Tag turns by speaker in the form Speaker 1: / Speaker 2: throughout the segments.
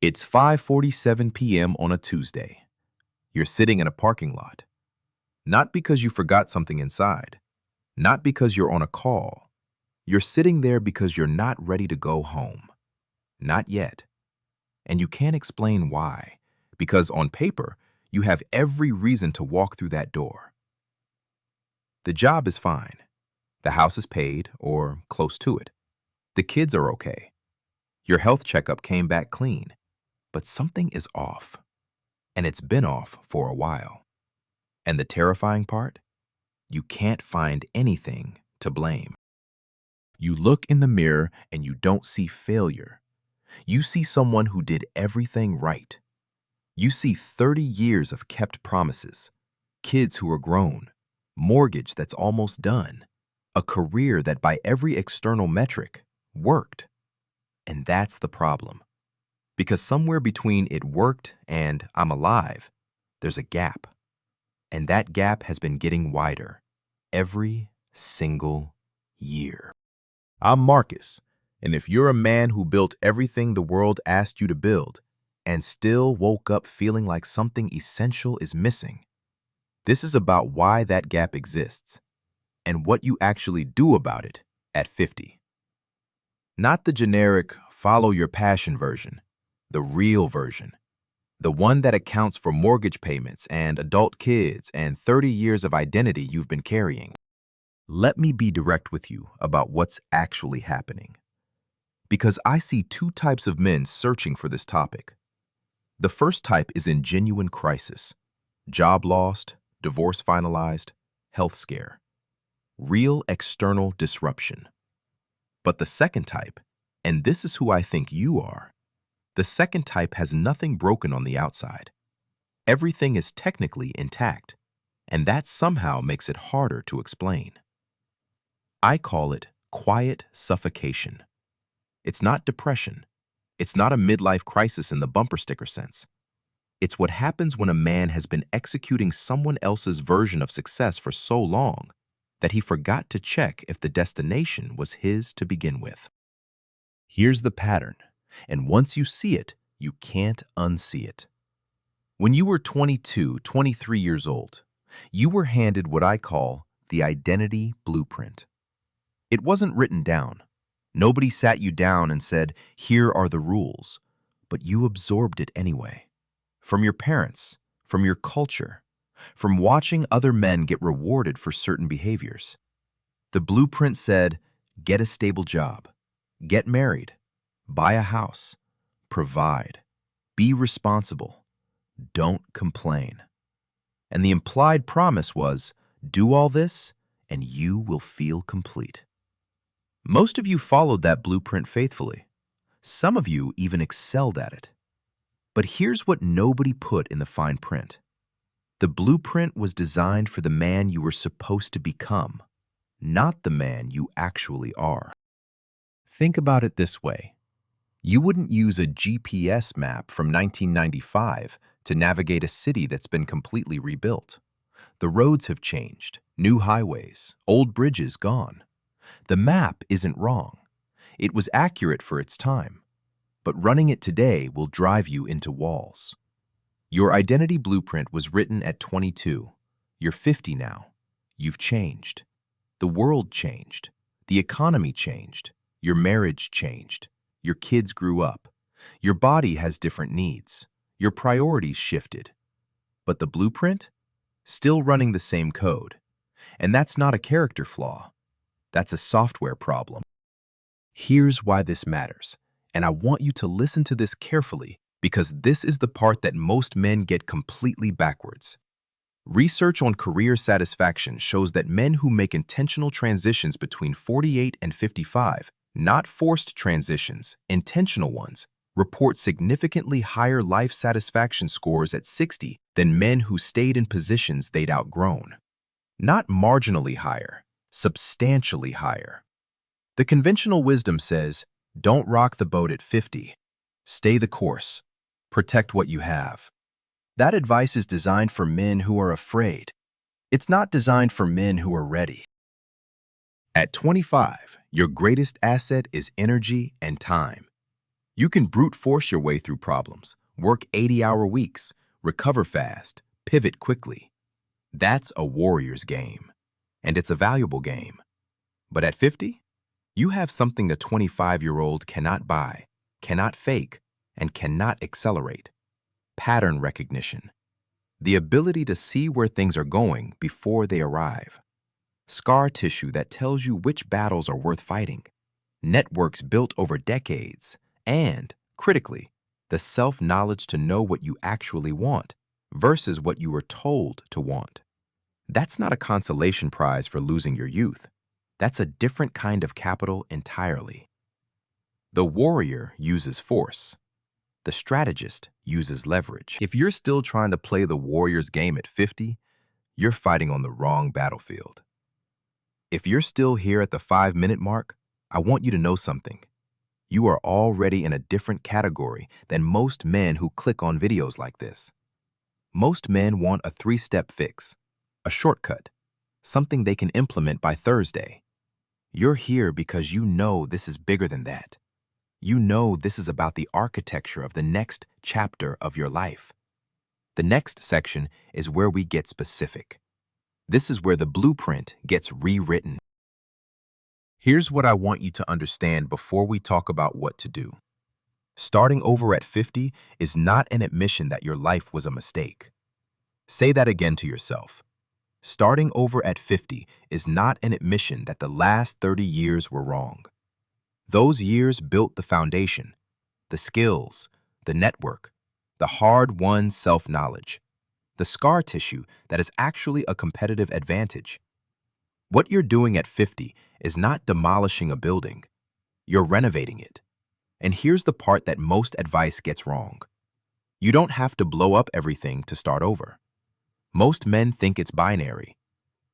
Speaker 1: It's 5:47 p.m. on a Tuesday. You're sitting in a parking lot. Not because you forgot something inside. Not because you're on a call. You're sitting there because you're not ready to go home. Not yet. And you can't explain why. Because on paper, you have every reason to walk through that door. The job is fine. The house is paid, or close to it. The kids are okay. Your health checkup came back clean. But something is off. And it's been off for a while. And the terrifying part? You can't find anything to blame. You look in the mirror and you don't see failure. You see someone who did everything right. You see 30 years of kept promises, kids who are grown, mortgage that's almost done, a career that by every external metric worked. And that's the problem. Because somewhere between it worked and I'm alive, there's a gap. And that gap has been getting wider every single year. I'm Marcus, and if you're a man who built everything the world asked you to build and still woke up feeling like something essential is missing, this is about why that gap exists and what you actually do about it at 50. Not the generic follow your passion version, the real version. The one that accounts for mortgage payments and adult kids and 30 years of identity you've been carrying. Let me be direct with you about what's actually happening. Because I see two types of men searching for this topic. The first type is in genuine crisis. Job lost, divorce finalized, health scare. Real external disruption. But the second type, and this is who I think you are, the second type has nothing broken on the outside. Everything is technically intact, and that somehow makes it harder to explain. I call it quiet suffocation. It's not depression. It's not a midlife crisis in the bumper sticker sense. It's what happens when a man has been executing someone else's version of success for so long that he forgot to check if the destination was his to begin with. Here's the pattern. And once you see it, you can't unsee it. When you were 22, 23 years old, you were handed what I call the identity blueprint. It wasn't written down. Nobody sat you down and said, here are the rules, but you absorbed it anyway. From your parents, from your culture, from watching other men get rewarded for certain behaviors. The blueprint said, get a stable job, get married, buy a house, provide, be responsible, don't complain. And the implied promise was, do all this and you will feel complete. Most of you followed that blueprint faithfully. Some of you even excelled at it. But here's what nobody put in the fine print. The blueprint was designed for the man you were supposed to become, not the man you actually are. Think about it this way. You wouldn't use a GPS map from 1995 to navigate a city that's been completely rebuilt. The roads have changed, new highways, old bridges gone. The map isn't wrong. It was accurate for its time. But running it today will drive you into walls. Your identity blueprint was written at 22. You're 50 now. You've changed. The world changed. The economy changed. Your marriage changed. Your kids grew up. Your body has different needs. Your priorities shifted. But the blueprint? Still running the same code. And that's not a character flaw. That's a software problem. Here's why this matters. And I want you to listen to this carefully because this is the part that most men get completely backwards. Research on career satisfaction shows that men who make intentional transitions between 48 and 55, not forced transitions, intentional ones, report significantly higher life satisfaction scores at 60 than men who stayed in positions they'd outgrown. Not marginally higher, substantially higher. The conventional wisdom says, don't rock the boat at 50. Stay the course. Protect what you have. That advice is designed for men who are afraid. It's not designed for men who are ready. At 25, your greatest asset is energy and time. You can brute force your way through problems, work 80-hour weeks, recover fast, pivot quickly. That's a warrior's game, and it's a valuable game. But at 50, you have something a 25-year-old cannot buy, cannot fake, and cannot accelerate: pattern recognition. The ability to see where things are going before they arrive. Scar tissue that tells you which battles are worth fighting. Networks built over decades. And, critically, the self-knowledge to know what you actually want versus what you were told to want. That's not a consolation prize for losing your youth. That's a different kind of capital entirely. The warrior uses force. The strategist uses leverage. If you're still trying to play the warrior's game at 50, you're fighting on the wrong battlefield. If you're still here at the 5-minute mark, I want you to know something. You are already in a different category than most men who click on videos like this. Most men want a 3-step fix, a shortcut, something they can implement by Thursday. You're here because you know this is bigger than that. You know this is about the architecture of the next chapter of your life. The next section is where we get specific. This is where the blueprint gets rewritten. Here's what I want you to understand before we talk about what to do. Starting over at 50 is not an admission that your life was a mistake. Say that again to yourself. Starting over at 50 is not an admission that the last 30 years were wrong. Those years built the foundation, the skills, the network, the hard-won self-knowledge, the scar tissue that is actually a competitive advantage. What you're doing at 50 is not demolishing a building. You're renovating it. And here's the part that most advice gets wrong. You don't have to blow up everything to start over. Most men think it's binary.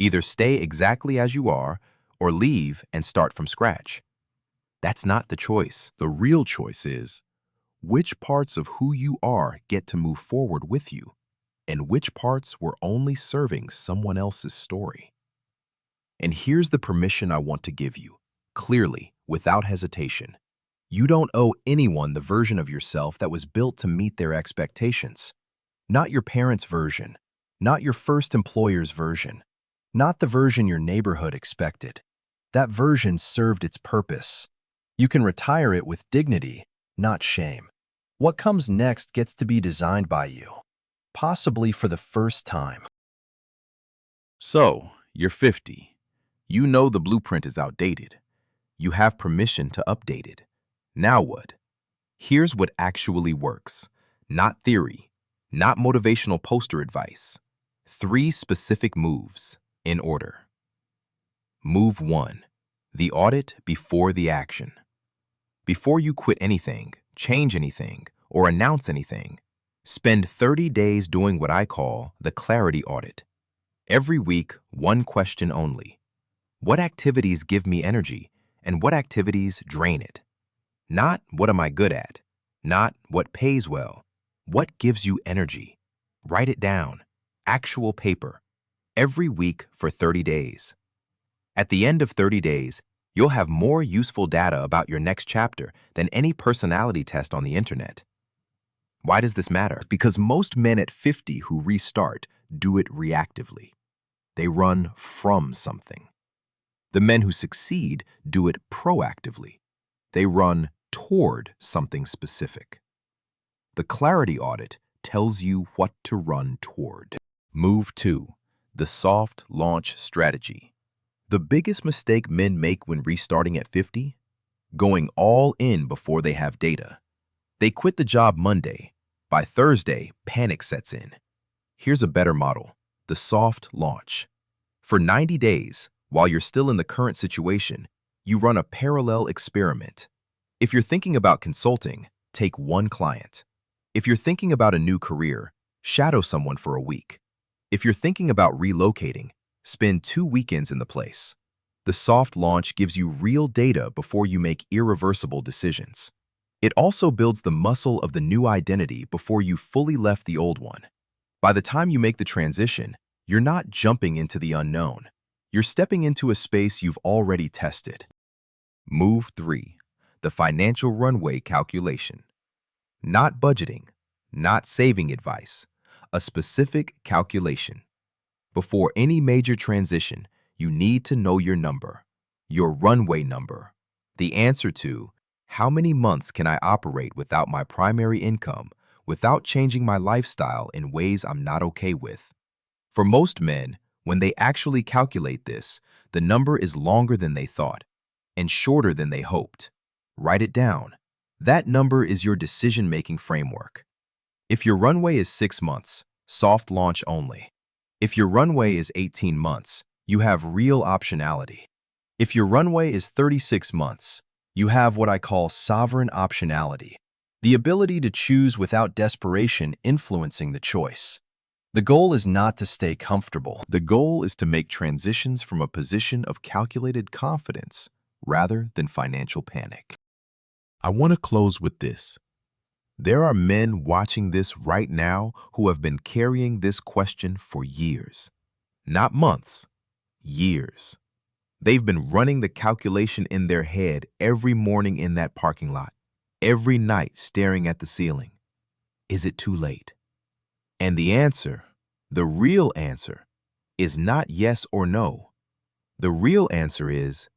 Speaker 1: Either stay exactly as you are or leave and start from scratch. That's not the choice. The real choice is, which parts of who you are get to move forward with you, and which parts were only serving someone else's story. And here's the permission I want to give you, clearly, without hesitation. You don't owe anyone the version of yourself that was built to meet their expectations. Not your parents' version, not your first employer's version, not the version your neighborhood expected. That version served its purpose. You can retire it with dignity, not shame. What comes next gets to be designed by you, possibly for the first time. So, you're 50. You know the blueprint is outdated. You have permission to update it. Now what? Here's what actually works. Not theory, not motivational poster advice. 3 specific moves, in order. Move 1. The audit before the action. Before you quit anything, change anything, or announce anything, spend 30 days doing what I call the clarity audit. Every week, one question only. What activities give me energy, and what activities drain it? Not what am I good at, not what pays well. What gives you energy? Write it down. Actual paper. Every week for 30 days. At the end of 30 days, you'll have more useful data about your next chapter than any personality test on the internet. Why does this matter? Because most men at 50 who restart do it reactively. They run from something. The men who succeed do it proactively. They run toward something specific. The clarity audit tells you what to run toward. Move 2. The soft launch strategy. The biggest mistake men make when restarting at 50? Going all in before they have data. They quit the job Monday. By Thursday, panic sets in. Here's a better model, the soft launch. For 90 days, while you're still in the current situation, you run a parallel experiment. If you're thinking about consulting, take 1 client. If you're thinking about a new career, shadow someone for a week. If you're thinking about relocating, spend 2 weekends in the place. The soft launch gives you real data before you make irreversible decisions. It also builds the muscle of the new identity before you fully left the old one. By the time you make the transition, you're not jumping into the unknown. You're stepping into a space you've already tested. Move 3. the financial runway calculation. Not budgeting, not saving advice, a specific calculation. Before any major transition, you need to know your number, your runway number, the answer to how many months can I operate without my primary income, without changing my lifestyle in ways I'm not okay with. For most men, when they actually calculate this, the number is longer than they thought and shorter than they hoped. Write it down. That number is your decision-making framework. If your runway is 6 months, soft launch only. If your runway is 18 months, you have real optionality. If your runway is 36 months, you have what I call sovereign optionality, the ability to choose without desperation influencing the choice. The goal is not to stay comfortable. The goal is to make transitions from a position of calculated confidence rather than financial panic. I want to close with this. There are men watching this right now who have been carrying this question for years. Not months, years. They've been running the calculation in their head every morning in that parking lot, every night staring at the ceiling. Is it too late? And the answer, the real answer, is not yes or no. The real answer is,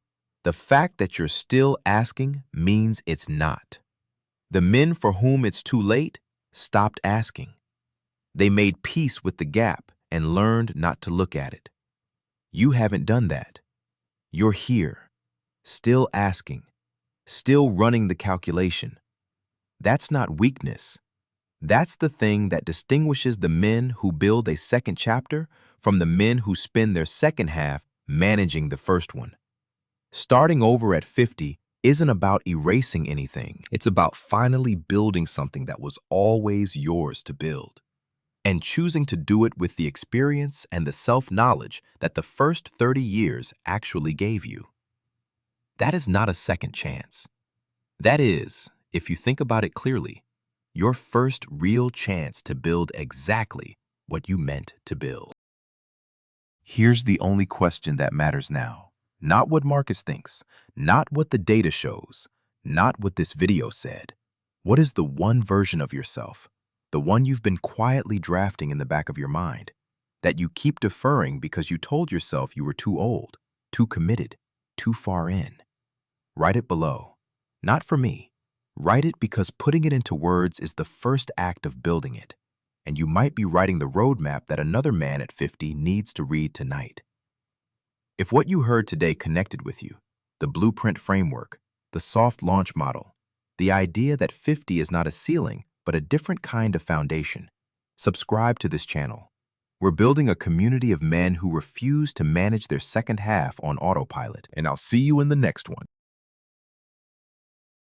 Speaker 1: the fact that you're still asking means it's not. The men for whom it's too late stopped asking. They made peace with the gap and learned not to look at it. You haven't done that. You're here, still asking, still running the calculation. That's not weakness. That's the thing that distinguishes the men who build a second chapter from the men who spend their second half managing the first one. Starting over at 50 isn't about erasing anything. It's about finally building something that was always yours to build, and choosing to do it with the experience and the self-knowledge that the first 30 years actually gave you. That is not a second chance. That is, if you think about it clearly, your first real chance to build exactly what you meant to build. Here's the only question that matters now. Not what Marcus thinks, not what the data shows, not what this video said. What is the one version of yourself, the one you've been quietly drafting in the back of your mind, that you keep deferring because you told yourself you were too old, too committed, too far in? Write it below. Not for me. Write it because putting it into words is the first act of building it, and you might be writing the roadmap that another man at 50 needs to read tonight. If what you heard today connected with you, the blueprint framework, the soft launch model, the idea that 50 is not a ceiling, but a different kind of foundation, subscribe to this channel. We're building a community of men who refuse to manage their second half on autopilot, and I'll see you in the next one.